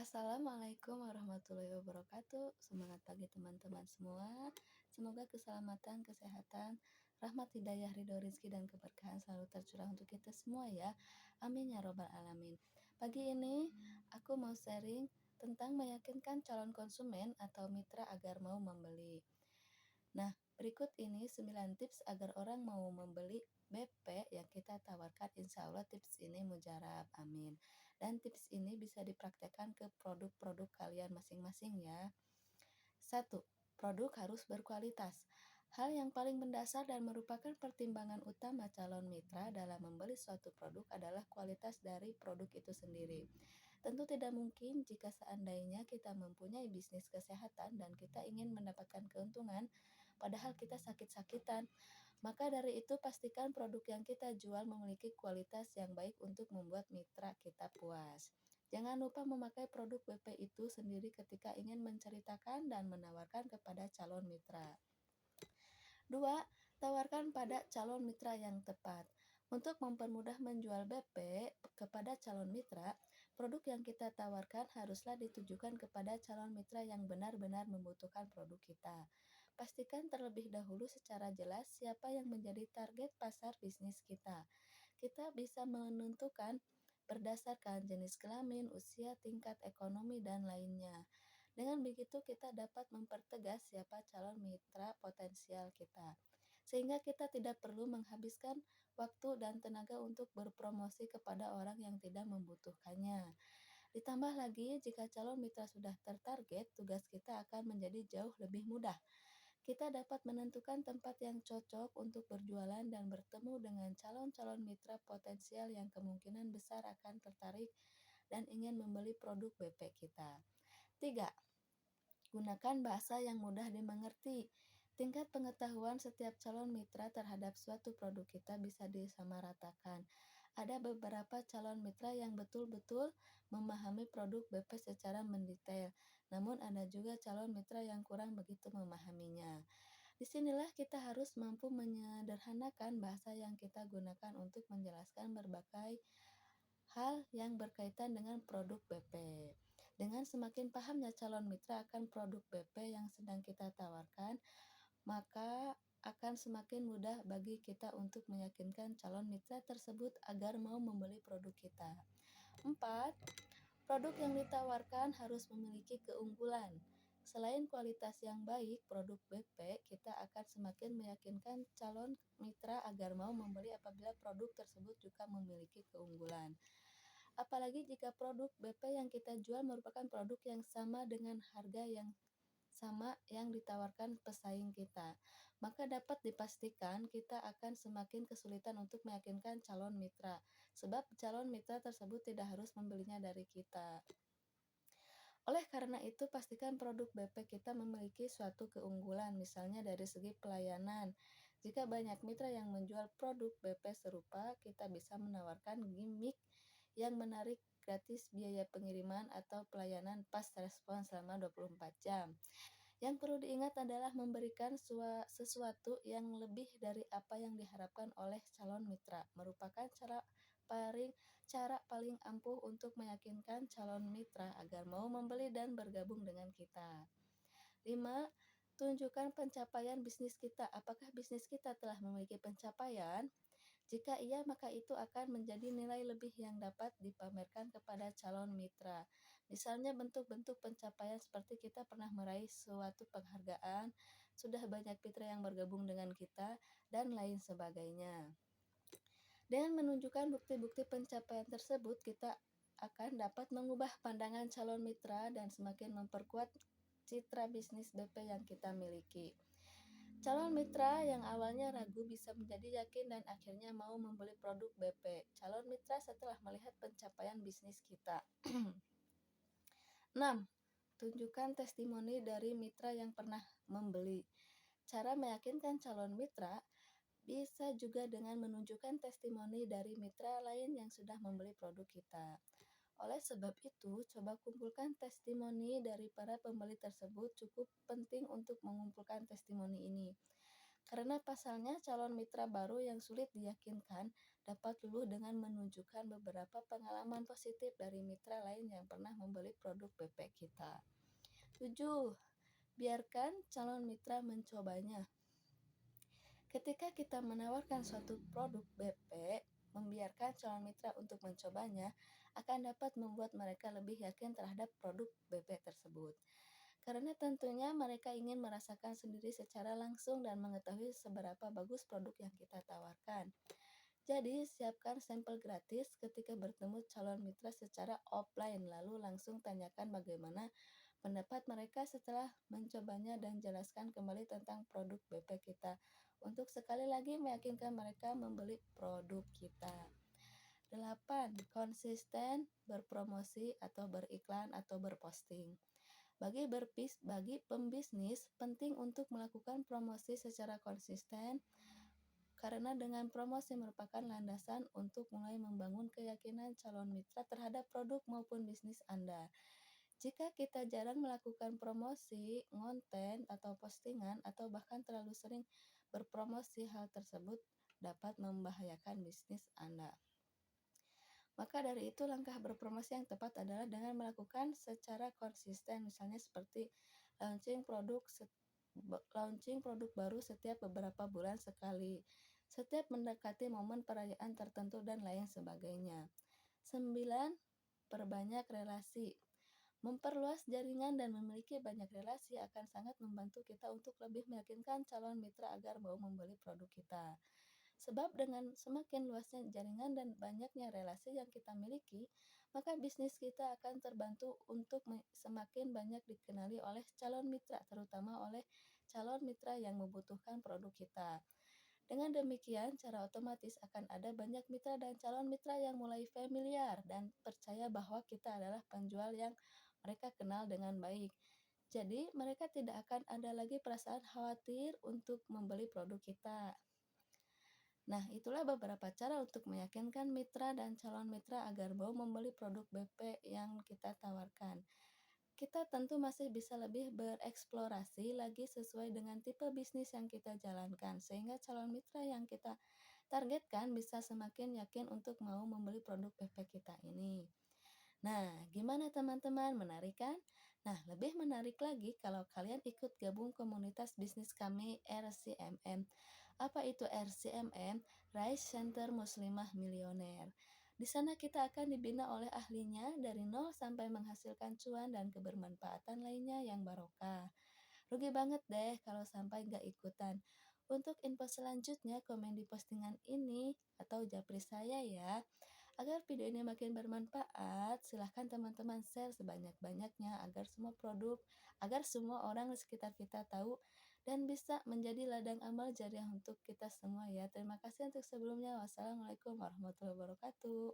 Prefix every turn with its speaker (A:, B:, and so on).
A: Assalamualaikum warahmatullahi wabarakatuh. Semangat pagi teman-teman semua. Semoga keselamatan, kesehatan, rahmat, hidayah, ridho, rizki, dan keberkahan selalu tercurah untuk kita semua ya. Amin ya robbal alamin. Pagi ini aku mau sharing tentang meyakinkan calon konsumen atau mitra agar mau membeli. Nah, berikut ini 9 tips agar orang mau membeli BP yang kita tawarkan. Insya Allah tips ini mujarab, amin. Dan tips ini bisa dipraktekkan ke produk-produk kalian masing-masing ya. 1. Produk harus berkualitas. Hal yang paling mendasar dan merupakan pertimbangan utama calon mitra dalam membeli suatu produk adalah kualitas dari produk itu sendiri. Tentu tidak mungkin jika seandainya kita mempunyai bisnis kesehatan dan kita ingin mendapatkan keuntungan, padahal kita sakit-sakitan. Maka dari itu pastikan produk yang kita jual memiliki kualitas yang baik untuk membuat mitra kita puas. Jangan lupa memakai produk BP itu sendiri ketika ingin menceritakan dan menawarkan kepada calon mitra. 2. Tawarkan pada calon mitra yang tepat. Untuk mempermudah menjual BP kepada calon mitra, produk yang kita tawarkan haruslah ditujukan kepada calon mitra yang benar-benar membutuhkan produk kita. Pastikan terlebih dahulu secara jelas siapa yang menjadi target pasar bisnis kita. Kita bisa menentukan berdasarkan jenis kelamin, usia, tingkat ekonomi, dan lainnya. Dengan begitu kita dapat mempertegas siapa calon mitra potensial kita, sehingga kita tidak perlu menghabiskan waktu dan tenaga untuk berpromosi kepada orang yang tidak membutuhkannya. Ditambah lagi, jika calon mitra sudah tertarget, tugas kita akan menjadi jauh lebih mudah. Kita dapat menentukan tempat yang cocok untuk berjualan dan bertemu dengan calon-calon mitra potensial yang kemungkinan besar akan tertarik dan ingin membeli produk BP kita. 3. Gunakan bahasa yang mudah dimengerti. Tingkat pengetahuan setiap calon mitra terhadap suatu produk kita bisa disamaratakan. Ada beberapa calon mitra yang betul-betul memahami produk BP secara mendetail, namun ada juga calon mitra yang kurang begitu memahaminya. Disinilah kita harus mampu menyederhanakan bahasa yang kita gunakan untuk menjelaskan berbagai hal yang berkaitan dengan produk BP. Dengan semakin pahamnya calon mitra akan produk BP yang sedang kita tawarkan, maka akan semakin mudah bagi kita untuk meyakinkan calon mitra tersebut agar mau membeli produk kita. 4. Produk yang ditawarkan harus memiliki keunggulan. Selain kualitas yang baik, produk BP kita akan semakin meyakinkan calon mitra agar mau membeli apabila produk tersebut juga memiliki keunggulan. Apalagi jika produk BP yang kita jual merupakan produk yang sama dengan harga yang sama yang ditawarkan pesaing kita, maka dapat dipastikan kita akan semakin kesulitan untuk meyakinkan calon mitra, sebab calon mitra tersebut tidak harus membelinya dari kita. Oleh karena itu, pastikan produk BP kita memiliki suatu keunggulan, misalnya dari segi pelayanan. Jika banyak mitra yang menjual produk BP serupa, kita bisa menawarkan gimmick yang menarik, gratis biaya pengiriman atau pelayanan pas respon selama 24 jam. Yang perlu diingat adalah memberikan sesuatu yang lebih dari apa yang diharapkan oleh calon mitra merupakan cara paling ampuh untuk meyakinkan calon mitra agar mau membeli dan bergabung dengan kita. 5. Tunjukkan pencapaian bisnis kita. Apakah bisnis kita telah memiliki pencapaian? Jika iya, maka itu akan menjadi nilai lebih yang dapat dipamerkan kepada calon mitra. Misalnya bentuk-bentuk pencapaian seperti kita pernah meraih suatu penghargaan, sudah banyak mitra yang bergabung dengan kita, dan lain sebagainya. Dengan menunjukkan bukti-bukti pencapaian tersebut, kita akan dapat mengubah pandangan calon mitra dan semakin memperkuat citra bisnis BP yang kita miliki. Calon mitra yang awalnya ragu bisa menjadi yakin dan akhirnya mau membeli produk BP. Calon mitra setelah melihat pencapaian bisnis kita. 6. Tunjukkan testimoni dari mitra yang pernah membeli. Cara meyakinkan calon mitra bisa juga dengan menunjukkan testimoni dari mitra lain yang sudah membeli produk kita. Oleh sebab itu, coba kumpulkan testimoni dari para pembeli tersebut. Cukup penting untuk mengumpulkan testimoni ini. Karena pasalnya calon mitra baru yang sulit diyakinkan dapat luluh dengan menunjukkan beberapa pengalaman positif dari mitra lain yang pernah membeli produk BP kita. 7. Biarkan calon mitra mencobanya. Ketika kita menawarkan suatu produk BP, membiarkan calon mitra untuk mencobanya akan dapat membuat mereka lebih yakin terhadap produk BP tersebut. Karena tentunya mereka ingin merasakan sendiri secara langsung dan mengetahui seberapa bagus produk yang kita tawarkan. Jadi, siapkan sampel gratis ketika bertemu calon mitra secara offline, lalu langsung tanyakan bagaimana pendapat mereka setelah mencobanya dan jelaskan kembali tentang produk BP kita untuk sekali lagi meyakinkan mereka membeli produk kita. 8. Konsisten berpromosi atau beriklan atau berposting. Bagi pembisnis, penting untuk melakukan promosi secara konsisten karena dengan promosi merupakan landasan untuk mulai membangun keyakinan calon mitra terhadap produk maupun bisnis Anda. Jika kita jarang melakukan promosi, konten, atau postingan, atau bahkan terlalu sering berpromosi, hal tersebut dapat membahayakan bisnis Anda. Maka dari itu, langkah berpromosi yang tepat adalah dengan melakukan secara konsisten, misalnya seperti launching produk baru setiap beberapa bulan sekali, setiap mendekati momen perayaan tertentu, dan lain sebagainya. 9. Perbanyak relasi. Memperluas jaringan dan memiliki banyak relasi akan sangat membantu kita untuk lebih meyakinkan calon mitra agar mau membeli produk kita. Sebab dengan semakin luasnya jaringan dan banyaknya relasi yang kita miliki, maka bisnis kita akan terbantu untuk semakin banyak dikenali oleh calon mitra, terutama oleh calon mitra yang membutuhkan produk kita. Dengan demikian, secara otomatis akan ada banyak mitra dan calon mitra yang mulai familiar dan percaya bahwa kita adalah penjual yang mereka kenal dengan baik. Jadi, mereka tidak akan ada lagi perasaan khawatir untuk membeli produk kita. Nah, itulah beberapa cara untuk meyakinkan mitra dan calon mitra agar mau membeli produk BP yang kita tawarkan. Kita tentu masih bisa lebih bereksplorasi lagi sesuai dengan tipe bisnis yang kita jalankan, sehingga calon mitra yang kita targetkan bisa semakin yakin untuk mau membeli produk BP kita ini. Nah, gimana teman-teman? Menarik kan? Nah, lebih menarik lagi kalau kalian ikut gabung komunitas bisnis kami RCMM. Apa itu RCMM? Rise Center Muslimah Milioner. Di sana kita akan dibina oleh ahlinya dari nol sampai menghasilkan cuan dan kebermanfaatan lainnya yang barokah. Rugi banget deh kalau sampai nggak ikutan. Untuk info selanjutnya, komen di postingan ini atau japri saya ya. Agar video ini makin bermanfaat, silahkan teman-teman share sebanyak-banyaknya agar semua orang di sekitar kita tahu dan bisa menjadi ladang amal jariah untuk kita semua ya. Terima kasih untuk sebelumnya. Wassalamualaikum warahmatullahi wabarakatuh.